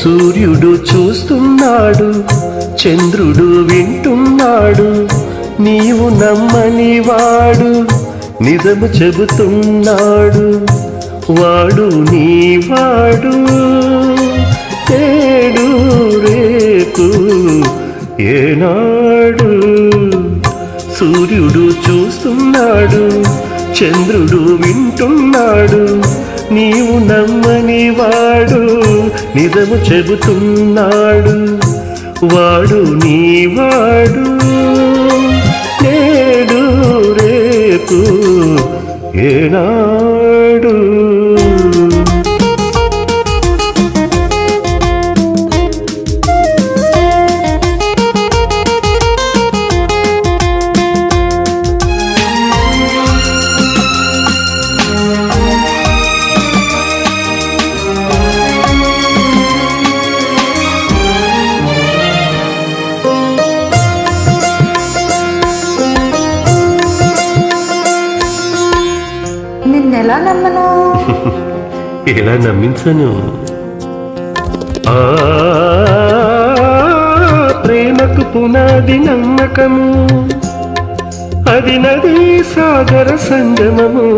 సూర్యుడు చూస్తున్నాడు, చంద్రుడు వింటున్నాడు, నీవు నమ్మని వాడు నిజము చెబుతున్నాడు. వాడు నీవాడు, నేడు రేపు ఏనాడు. సూర్యుడు చూస్తున్నాడు, చంద్రుడు వింటున్నాడు, నీవు నమ్మని వాడు నిజము చెబుతున్నాడు. వాడు నీవాడు, నేడు రేపు ఏనాడు. నిన్నెలా నమ్మను? ఎలా నమ్మించను? ప్రేమకు పునాది నమ్మకము, అది నది సాగర సంగమము.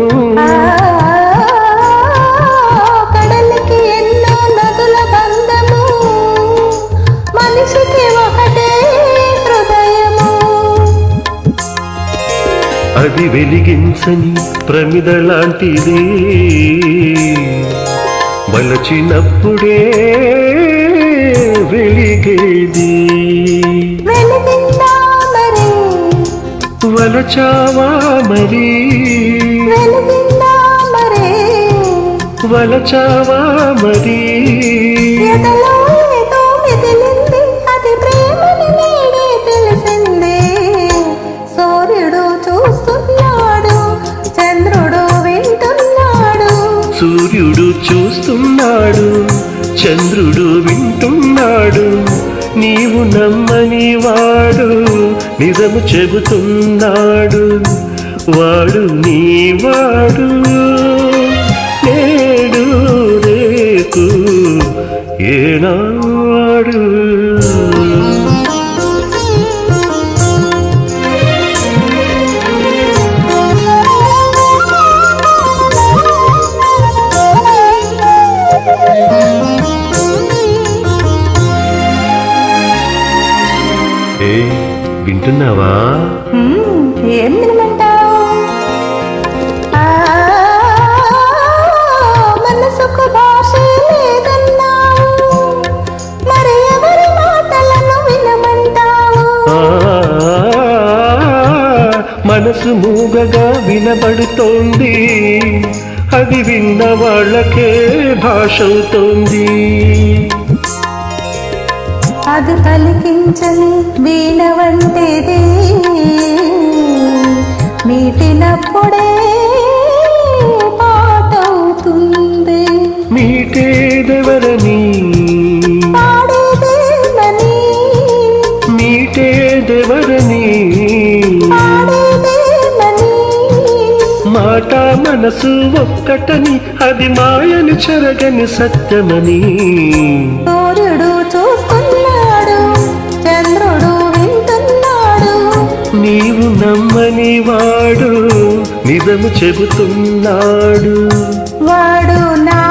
కడలికి ఎన్నో నదుల బంధము, మనిషికి ఒకటే హృదయము. అది వెలిగించని ప్రమిద లాంటిది, వలచినప్పుడే వెలిగేది. వెలిగిందా మరి, వలచావా మరి, వెలిగిందా మరి, వలచావా మరి. ఎదలో ఏదో మెదిలింది, అది ప్రేమని నేనే తెలిసింది. సూర్యుడు చూస్తున్నాడు, చంద్రుడు వింటున్నాడు. సూర్యుడు చూస్తున్నాడు, చంద్రుడు వింటున్నాడు, నీవు నమ్మని వాడు నిజము చెబుతున్నాడు. వాడు నీవాడు, నేడు రేపు ఏనాడు. వింటున్నావా? ఏం వినమంటావు? మనసుకు భాష లేదన్నావు, మరి ఎవరి మాటలను వినమంటావు? మనసు మూగగా వినబడుతోంది, అది విన్న వాళ్ళకే భాష అవుతోంది. అది పలికించని వీణ వంటిది, మీటినప్పుడే పాటవుతుంది. మీటేదెవరని, పాడేదేమని, మీటేదెవరని, పాడేదేమని. మాట మనసు ఒక్కటని, అది మాయని చెరగని సత్యమని. సూర్యుడు చూస్తున్నాడు, చంద్రుడు వింటున్నాడు, నీవు నమ్మని వాడు నిజము చెబుతున్నాడు. వాడు నా